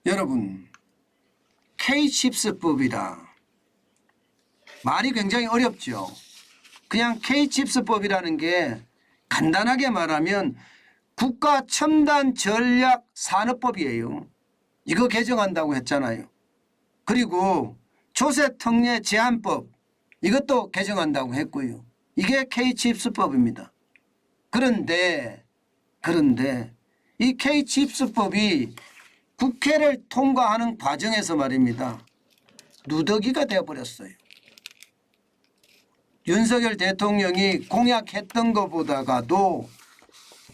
여러분, K칩스법이라 말이 굉장히 어렵죠. 그냥 K칩스법이라는 게 간단하게 말하면 국가첨단전략산업법이에요. 이거 개정한다고 했잖아요. 그리고 조세특례 제한법 이것도 개정한다고 했고요. 이게 K칩스법입니다. 그런데 이 K칩스법이 국회를 통과하는 과정에서 말입니다. 누더기가 되어버렸어요. 윤석열 대통령이 공약했던 것보다가도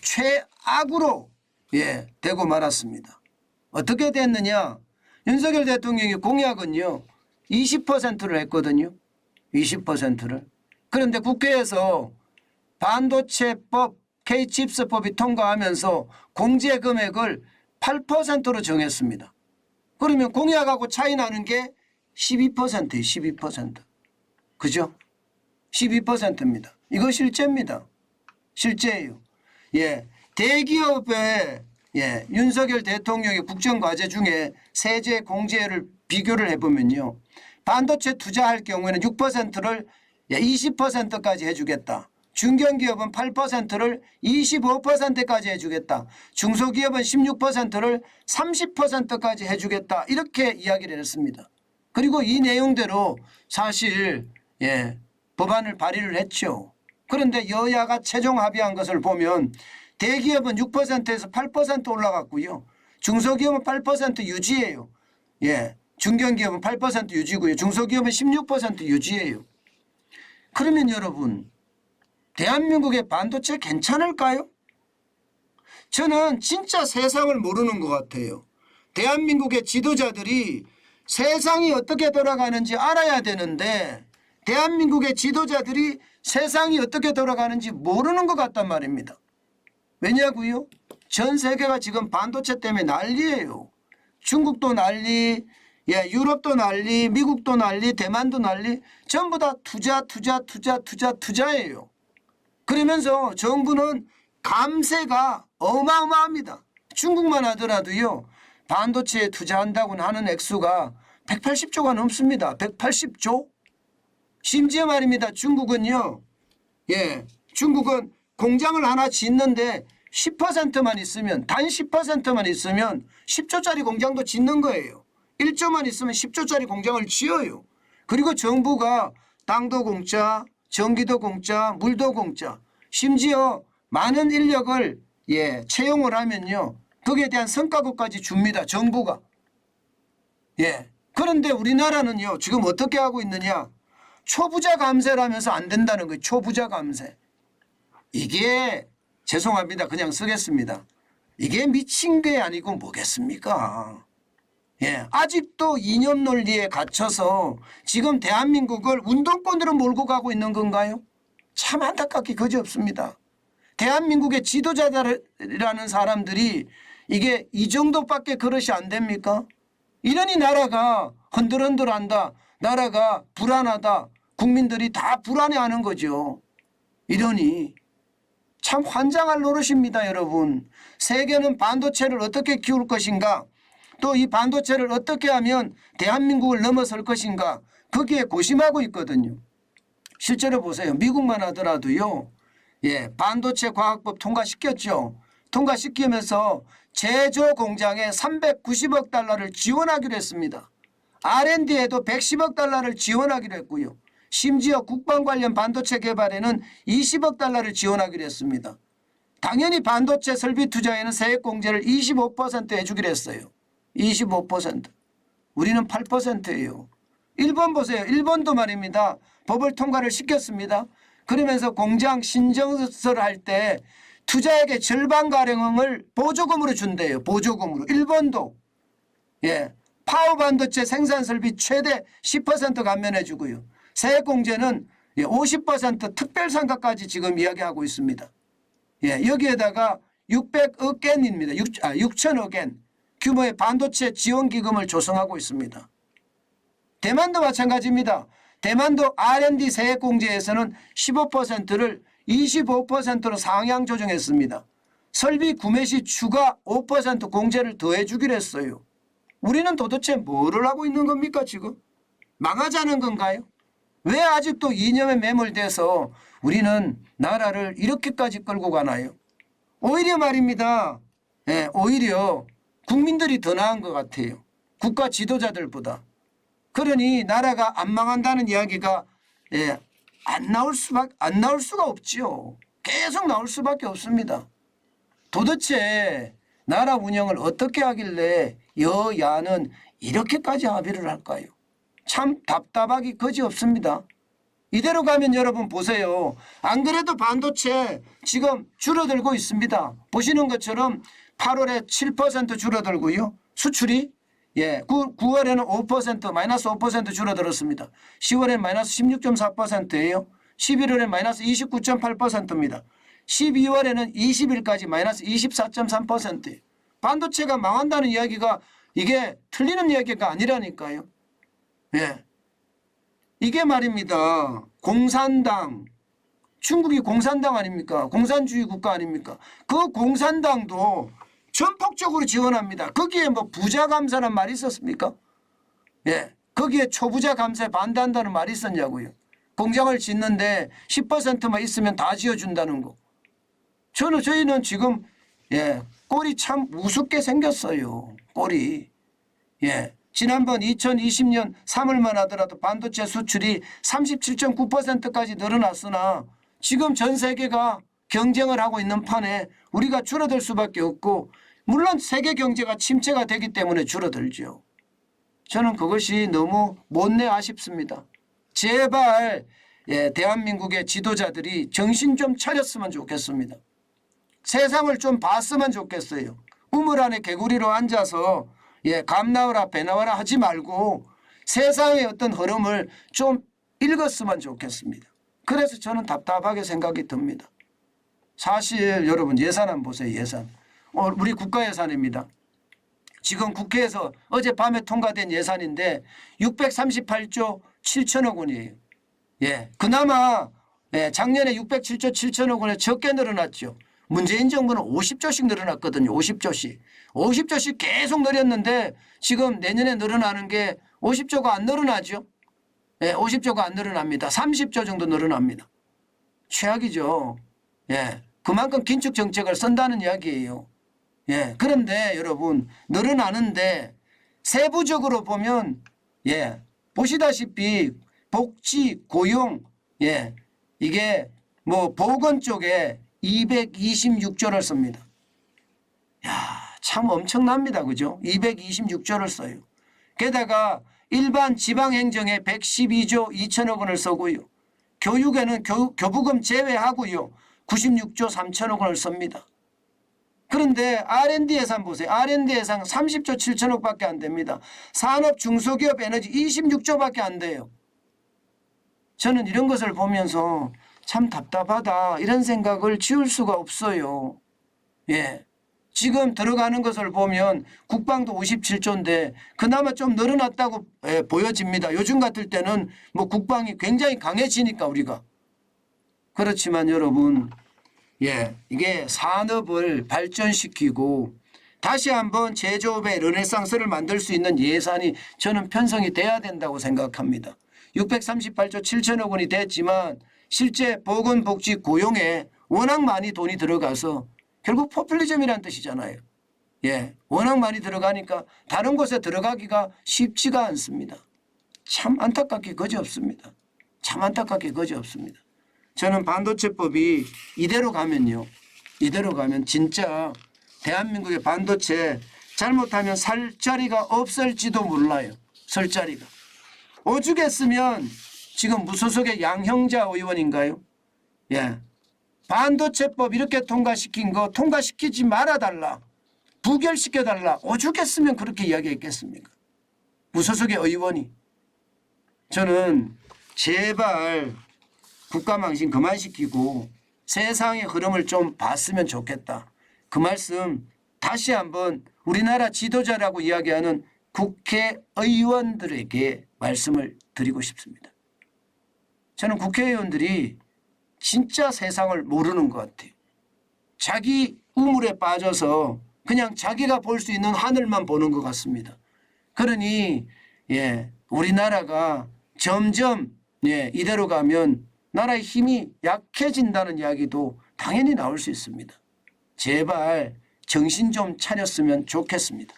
최악으로 되고 말았습니다. 어떻게 됐느냐. 윤석열 대통령이 공약은요 20%를 했거든요. 20%를. 그런데 국회에서 반도체법 K칩스법이 통과하면서 공제 금액을 8%로 정했습니다. 그러면 공약하고 차이 나는 게 12%예요. 12%. 그죠? 12%입니다. 이거 실제입니다. 실제예요. 대기업의 윤석열 대통령의 국정과제 중에 세제 공제를 비교를 해보면요. 반도체 투자할 경우에는 6%를 20%까지 해주겠다. 중견기업은 8%를 25%까지 해주겠다. 중소기업은 16%를 30%까지 해주겠다. 이렇게 이야기를 했습니다. 그리고 이 내용대로 사실 법안을 발의를 했죠. 그런데 여야가 최종 합의한 것을 보면 대기업은 6%에서 8% 올라갔고요. 중소기업은 8% 유지예요. 중견기업은 8% 유지고요. 중소기업은 16% 유지예요. 그러면 여러분 대한민국의 반도체 괜찮을까요? 저는 진짜 세상을 모르는 것 같아요. 대한민국의 지도자들이 세상이 어떻게 돌아가는지 알아야 되는데 대한민국의 지도자들이 세상이 어떻게 돌아가는지 모르는 것 같단 말입니다. 왜냐고요? 전 세계가 지금 반도체 때문에 난리예요. 중국도 난리, 유럽도 난리, 미국도 난리, 대만도 난리, 전부 다 투자예요. 그러면서 정부는 감세가 어마어마합니다. 중국만 하더라도요. 반도체에 투자한다고 하는 액수가 180조가 넘습니다. 180조. 심지어 말입니다. 중국은요. 중국은 공장을 하나 짓는데 10%만 있으면 단 10%만 있으면 10조짜리 공장도 짓는 거예요. 1조만 있으면 10조짜리 공장을 지어요. 그리고 정부가 땅도 공짜, 전기도 공짜, 물도 공짜, 심지어 많은 인력을 채용을 하면요. 거기에 대한 성과급까지 줍니다. 정부가. 그런데 우리나라는요. 지금 어떻게 하고 있느냐. 초부자 감세라면서 안 된다는 거예요. 초부자 감세. 이게 죄송합니다. 그냥 쓰겠습니다. 이게 미친 게 아니고 뭐겠습니까. 아직도 이념 논리에 갇혀서 지금 대한민국을 운동권으로 몰고 가고 있는 건가요? 참 안타깝게 그지없습니다. 대한민국의 지도자라는 사람들이 이게 이 정도밖에 그릇이 안 됩니까? 이러니 나라가 흔들흔들한다. 나라가 불안하다. 국민들이 다 불안해하는 거죠. 이러니 참 환장할 노릇입니다. 여러분. 세계는 반도체를 어떻게 키울 것인가. 또 이 반도체를 어떻게 하면 대한민국을 넘어설 것인가. 거기에 고심하고 있거든요. 실제로 보세요. 미국만 하더라도요. 반도체 과학법 통과시켰죠. 통과시키면서 제조 공장에 390억 달러를 지원하기로 했습니다. R&D에도 110억 달러를 지원하기로 했고요. 심지어 국방 관련 반도체 개발에는 20억 달러를 지원하기로 했습니다. 당연히 반도체 설비 투자에는 세액 공제를 25% 해주기로 했어요. 25%. 우리는 8%예요. 일본 보세요. 일본도 말입니다. 법을 통과를 시켰습니다. 그러면서 공장 신정설 할 때 투자액의 절반가량을 보조금으로 준대요. 보조금으로. 일본도. 파워 반도체 생산 설비 최대 10% 감면해 주고요. 세액 공제는 50% 특별상가까지 지금 이야기하고 있습니다. 여기에다가 600억 겐입니다. 6천억 겐 규모의 반도체 지원기금을 조성하고 있습니다. 대만도 마찬가지입니다. 대만도 R&D 세액 공제에서는 15%를 25%로 상향 조정했습니다. 설비 구매 시 추가 5% 공제를 더해 주기로 했어요. 우리는 도대체 뭐를 하고 있는 겁니까 지금? 망하자는 건가요? 왜 아직도 이념에 매몰돼서 우리는 나라를 이렇게까지 끌고 가나요? 오히려 말입니다. 예, 오히려 국민들이 더 나은 것 같아요. 국가 지도자들보다. 그러니 나라가 안 망한다는 이야기가 안 나올 수가 없지요. 계속 나올 수밖에 없습니다. 도대체 나라 운영을 어떻게 하길래 여야는 이렇게까지 합의를 할까요? 참 답답하기 거지없습니다. 이대로 가면 여러분 보세요. 안 그래도 반도체 지금 줄어들고 있습니다. 보시는 것처럼 8월에 7% 줄어들고요. 수출이 9월에는 5% 마이너스 5% 줄어들었습니다. 10월에 마이너스 16.4%예요. 11월에 마이너스 29.8%입니다. 12월에는 20일까지 마이너스 24.3%예요. 반도체가 망한다는 이야기가 이게 틀리는 이야기가 아니라니까요. 예. 이게 말입니다. 공산당, 중국이 공산당 아닙니까? 공산주의 국가 아닙니까? 그 공산당도 전폭적으로 지원합니다. 거기에 뭐 부자 감사란 말이 있었습니까? 예. 거기에 초부자 감사에 반대한다는 말이 있었냐고요. 공장을 짓는데 10%만 있으면 다 지어준다는 거. 저희는 지금 꼴이 참 우습게 생겼어요. 꼴이. 예. 지난번 2020년 3월만 하더라도 반도체 수출이 37.9%까지 늘어났으나 지금 전 세계가 경쟁을 하고 있는 판에 우리가 줄어들 수밖에 없고 물론 세계 경제가 침체가 되기 때문에 줄어들죠. 저는 그것이 너무 못내 아쉽습니다. 제발 대한민국의 지도자들이 정신 좀 차렸으면 좋겠습니다. 세상을 좀 봤으면 좋겠어요. 우물 안에 개구리로 앉아서 감 나와라 배 나와라 하지 말고 세상의 어떤 흐름을 좀 읽었으면 좋겠습니다. 그래서 저는 답답하게 생각이 듭니다. 사실 여러분 예산 한번 보세요. 예산. 우리 국가 예산입니다. 지금 국회에서 어젯밤에 통과된 예산인데 638조 7천억 원이에요. 그나마 작년에 607조 7천억 원에 적게 늘어났죠. 문재인 정부는 50조씩 늘어났거든요. 50조씩. 50조씩 계속 늘었는데 지금 내년에 늘어나는 게 50조가 안 늘어나죠. 50조가 안 늘어납니다. 30조 정도 늘어납니다. 최악이죠. 그만큼 긴축 정책을 쓴다는 이야기예요. 그런데 여러분 늘어나는데 세부적으로 보면 보시다시피 복지, 고용 이게 뭐 보건 쪽에 226조를 씁니다. 참 엄청납니다. 그죠? 226조를 써요. 게다가 일반 지방행정에 112조 2천억 원을 쓰고요. 교육에는 교부금 제외하고요. 96조 3천억 원을 씁니다. 그런데 R&D 예산 보세요. R&D 예산 30조 7천억 밖에 안 됩니다. 산업 중소기업 에너지 26조밖에 안 돼요. 저는 이런 것을 보면서 참 답답하다 이런 생각을 지울 수가 없어요. 지금 들어가는 것을 보면 국방도 57조인데 그나마 좀 늘어났다고 보여집니다. 요즘 같을 때는 뭐 국방이 굉장히 강해지니까 우리가. 그렇지만 여러분 이게 산업을 발전시키고 다시 한번 제조업의 르네상스를 만들 수 있는 예산이 저는 편성이 돼야 된다고 생각합니다. 638조 7천억 원이 됐지만 실제 보건복지 고용에 워낙 많이 돈이 들어가서 결국 포퓰리즘이라는 뜻이잖아요. 워낙 많이 들어가니까 다른 곳에 들어가기가 쉽지가 않습니다. 참 안타깝게 거지없습니다. 참 안타깝게 거지없습니다. 저는 반도체법이 이대로 가면요. 이대로 가면 진짜 대한민국의 반도체 잘못하면 살 자리가 없을지도 몰라요. 설 자리가. 오죽했으면 지금 무소속의 양형자 의원인가요? 반도체법 이렇게 통과시킨 거 통과시키지 말아달라. 부결시켜달라. 오죽했으면 그렇게 이야기했겠습니까? 무소속의 의원이. 저는 제발 국가망신 그만시키고 세상의 흐름을 좀 봤으면 좋겠다. 그 말씀 다시 한번 우리나라 지도자라고 이야기하는 국회의원들에게 말씀을 드리고 싶습니다. 저는 국회의원들이 진짜 세상을 모르는 것 같아요. 자기 우물에 빠져서 그냥 자기가 볼 수 있는 하늘만 보는 것 같습니다. 그러니 우리나라가 점점 이대로 가면 나라의 힘이 약해진다는 이야기도 당연히 나올 수 있습니다. 제발 정신 좀 차렸으면 좋겠습니다.